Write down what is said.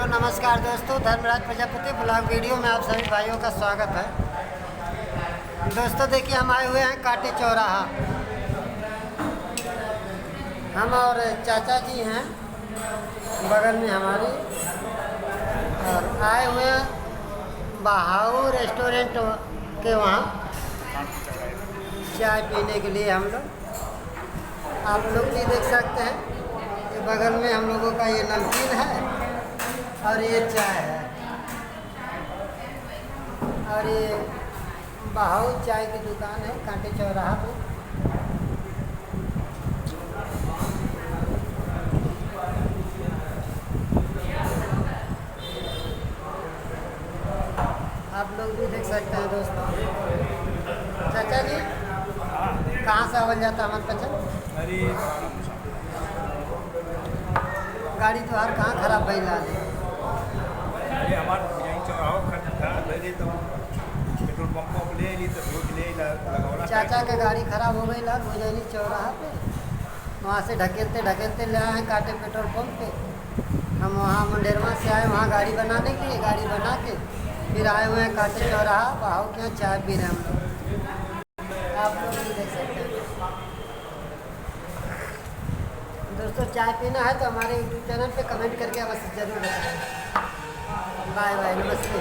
Hello नमस्कार दोस्तों, Dharmaraj Prajapati blog video में आप सभी भाइयों का स्वागत है। दोस्तों देखिए, हम आए हुए हैं कांटे चौराहा। हम और चाचा जी हैं बगल में हमारी, और आए हुए हैं बहाऊ रेस्टोरेंट के वहाँ चाय पीने के लिए। हम लोग आप लोग भी देख सकते हैं कि बगल में हम लोगों का ये नमकीन है और ये चाय है, और ये बहाऊ चाय की दुकान है कांटे चौराहा पे। आप लोग भी देख सकते हैं दोस्तों। चाचा जी कहाँ से आवल जाता हमारे पसंद? अरे गाड़ी तो हर कहाँ खराब भई ला ले। अरे हमारे यहीं चौराहो खड़ा ले ली तो पेट्रोल पंप को ले ली तो रोज ले लगावना। चाचा का गाड़ी खराब हो गई लाल भुजैनी चौराहा पे, वहाँ से ढकेलते ढकेलते ले आए हैं कांटे पेट्रोल पंप पे। हम वहाँ मंडेरवा से आए वहाँ गाड़ी बनाने के लिए, गाड़ी बना के फिर आए हुए हैं कांटे चौराहा बहाऊ के यहाँ चाय पी रहे हैं हम लोग। आप लोग भी देख सकते हैं दोस्तों। चाय पीना है तो हमारे यूट्यूब चैनल पे कमेंट करके अवश्य जरूर बताएं। बाय बाय, नमस्ते।